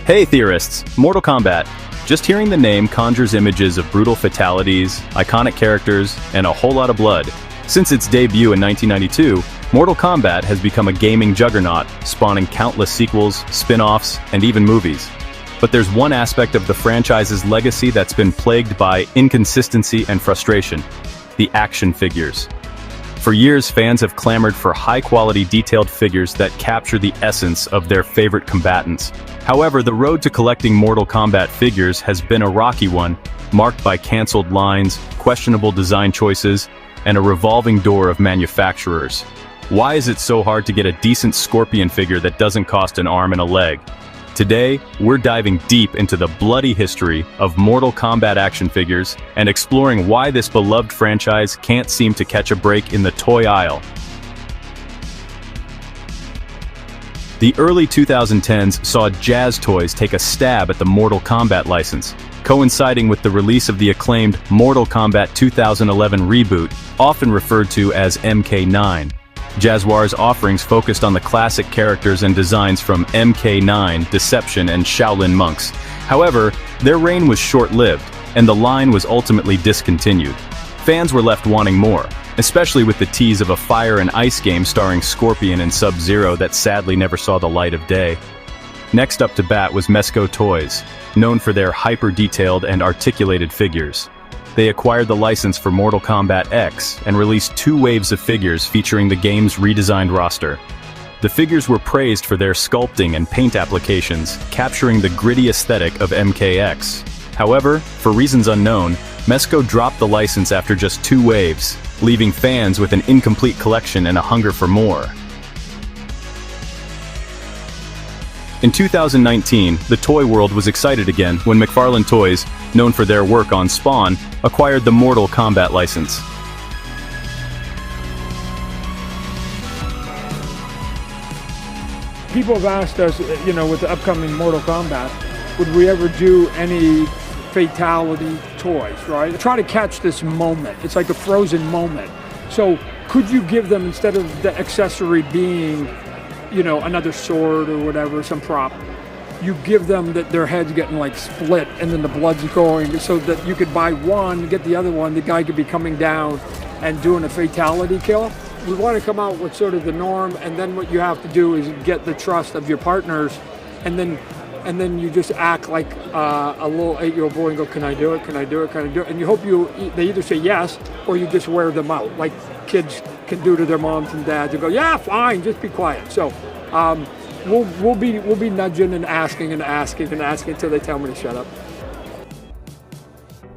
Hey theorists, Mortal Kombat. Just hearing the name conjures images of brutal fatalities, iconic characters, and a whole lot of blood. Since its debut in 1992, Mortal Kombat has become a gaming juggernaut, spawning countless sequels, spin-offs, and even movies. But there's one aspect of the franchise's legacy that's been plagued by inconsistency and frustration: the action figures. For years, fans have clamored for high-quality detailed figures that capture the essence of their favorite combatants. However, the road to collecting Mortal Kombat figures has been a rocky one, marked by cancelled lines, questionable design choices, and a revolving door of manufacturers. Why is it so hard to get a decent Scorpion figure that doesn't cost an arm and a leg? Today, we're diving deep into the bloody history of Mortal Kombat action figures and exploring why this beloved franchise can't seem to catch a break in the toy aisle. The early 2010s saw Jazz Toys take a stab at the Mortal Kombat license, coinciding with the release of the acclaimed Mortal Kombat 2011 reboot, often referred to as MK9. Jazzwar's offerings focused on the classic characters and designs from MK9, Deception, and Shaolin Monks. However, their reign was short-lived, and the line was ultimately discontinued. Fans were left wanting more, especially with the tease of a Fire and Ice game starring Scorpion and Sub-Zero that sadly never saw the light of day. Next up to bat was Mesco Toys, known for their hyper-detailed and articulated figures. They acquired the license for Mortal Kombat X and released 2 waves of figures featuring the game's redesigned roster. The figures were praised for their sculpting and paint applications, capturing the gritty aesthetic of MKX. However, for reasons unknown, Mesco dropped the license after just 2 waves, leaving fans with an incomplete collection and a hunger for more. In 2019, the toy world was excited again when McFarlane Toys, known for their work on Spawn, acquired the Mortal Kombat license. People have asked us, with the upcoming Mortal Kombat, would we ever do any fatality toys, right? Try to catch this moment. It's like a frozen moment. So could you give them, instead of the accessory being another sword or whatever, some prop, you give them that their head's getting like split and then the blood's going, so that you could buy one, get the other one, the guy could be coming down and doing a fatality kill. We want to come out with sort of the norm, and then what you have to do is get the trust of your partners, and then you just act like a little 8-year-old boy and go, can I do it, can I do it, can I do it? And you hope they either say yes, or you just wear them out, like kids can do to their moms and dads, and go, yeah, fine, just be quiet. So we'll be nudging and asking until they tell me to shut up.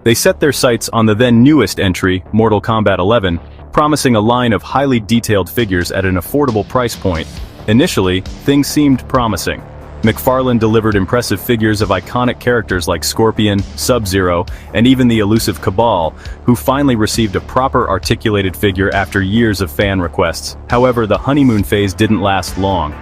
They set their sights on the then newest entry, Mortal Kombat 11, promising a line of highly detailed figures at an affordable price point. Initially, things seemed promising. McFarlane delivered impressive figures of iconic characters like Scorpion, Sub-Zero, and even the elusive Cabal, who finally received a proper articulated figure after years of fan requests. However, the honeymoon phase didn't last long.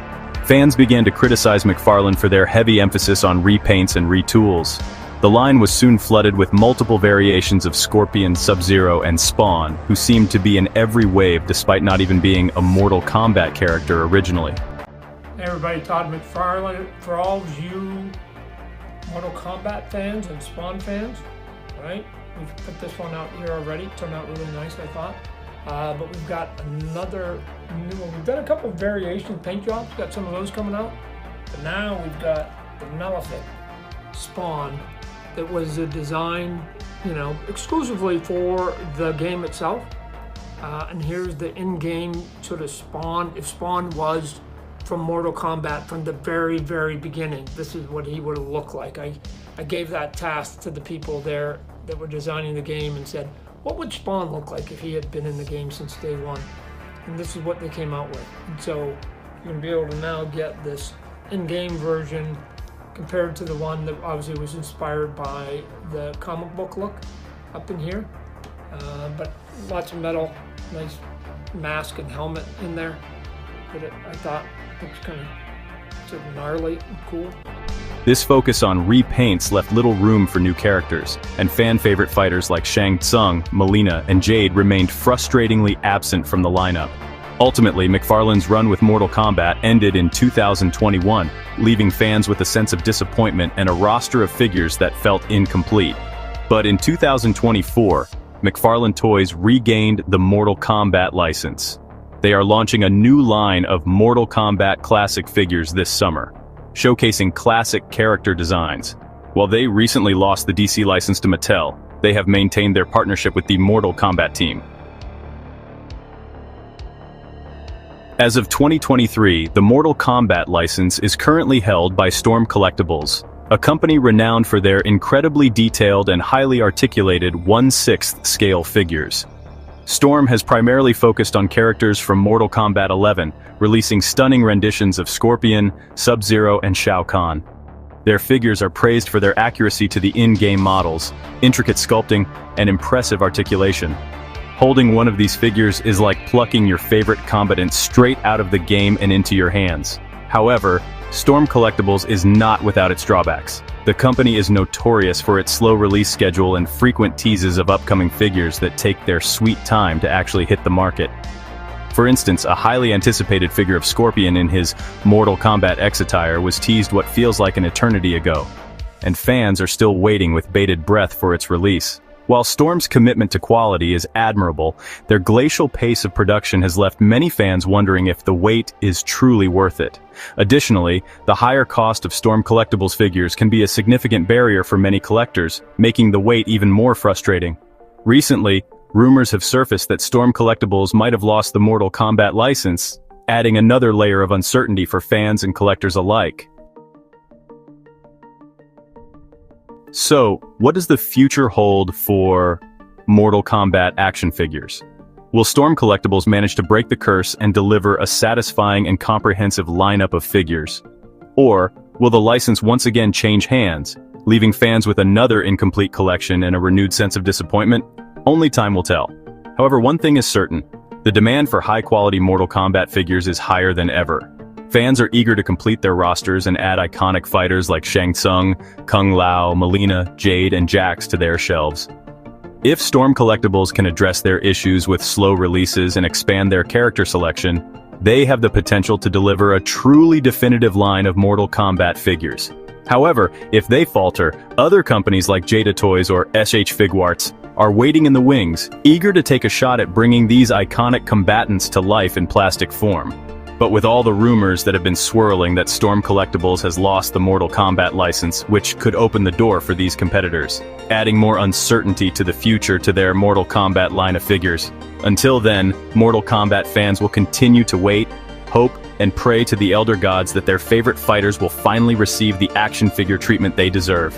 Fans began to criticize McFarlane for their heavy emphasis on repaints and retools. The line was soon flooded with multiple variations of Scorpion, Sub-Zero, and Spawn, who seemed to be in every wave despite not even being a Mortal Kombat character originally. Hey everybody, Todd McFarlane. For all of you Mortal Kombat fans and Spawn fans, right? We've put this one out here already. It turned out really nice, I thought. But we've got another new one. We've done a couple of variation paint jobs. Got some of those coming out. But now we've got the Malefic Spawn that was designed, exclusively for the game itself. And here's the in-game sort of Spawn. If Spawn was from Mortal Kombat from the very, very beginning, this is what he would have looked like. I gave that task to the people there that were designing the game and said, what would Spawn look like if he had been in the game since day one? And this is what they came out with. And so you're gonna be able to now get this in-game version compared to the one that obviously was inspired by the comic book look up in here. But lots of metal, nice mask and helmet in there. But I thought looks kind of sort of gnarly and cool. This focus on repaints left little room for new characters, and fan-favorite fighters like Shang Tsung, Mileena, and Jade remained frustratingly absent from the lineup. Ultimately, McFarlane's run with Mortal Kombat ended in 2021, leaving fans with a sense of disappointment and a roster of figures that felt incomplete. But in 2024, McFarlane Toys regained the Mortal Kombat license. They are launching a new line of Mortal Kombat classic figures this summer, showcasing classic character designs. While they recently lost the DC license to Mattel, they have maintained their partnership with the Mortal Kombat team. As of 2023, the Mortal Kombat license is currently held by Storm Collectibles, a company renowned for their incredibly detailed and highly articulated 1/6 scale figures. Storm has primarily focused on characters from Mortal Kombat 11, releasing stunning renditions of Scorpion, Sub-Zero, and Shao Kahn. Their figures are praised for their accuracy to the in-game models, intricate sculpting, and impressive articulation. Holding one of these figures is like plucking your favorite combatant straight out of the game and into your hands. However, Storm Collectibles is not without its drawbacks. The company is notorious for its slow release schedule and frequent teases of upcoming figures that take their sweet time to actually hit the market. For instance, a highly anticipated figure of Scorpion in his Mortal Kombat X attire was teased what feels like an eternity ago, and fans are still waiting with bated breath for its release. While Storm's commitment to quality is admirable, their glacial pace of production has left many fans wondering if the wait is truly worth it. Additionally, the higher cost of Storm Collectibles figures can be a significant barrier for many collectors, making the wait even more frustrating. Recently, rumors have surfaced that Storm Collectibles might have lost the Mortal Kombat license, adding another layer of uncertainty for fans and collectors alike. So, what does the future hold for Mortal Kombat action figures? Will Storm Collectibles manage to break the curse and deliver a satisfying and comprehensive lineup of figures? Or will the license once again change hands, leaving fans with another incomplete collection and a renewed sense of disappointment? Only time will tell. However, one thing is certain: the demand for high-quality Mortal Kombat figures is higher than ever. Fans are eager to complete their rosters and add iconic fighters like Shang Tsung, Kung Lao, Mileena, Jade, and Jax to their shelves. If Storm Collectibles can address their issues with slow releases and expand their character selection, they have the potential to deliver a truly definitive line of Mortal Kombat figures. However, if they falter, other companies like Jada Toys or SH Figuarts are waiting in the wings, eager to take a shot at bringing these iconic combatants to life in plastic form. But with all the rumors that have been swirling that Storm Collectibles has lost the Mortal Kombat license, which could open the door for these competitors, adding more uncertainty to the future to their Mortal Kombat line of figures. Until then, Mortal Kombat fans will continue to wait, hope, and pray to the Elder Gods that their favorite fighters will finally receive the action figure treatment they deserve.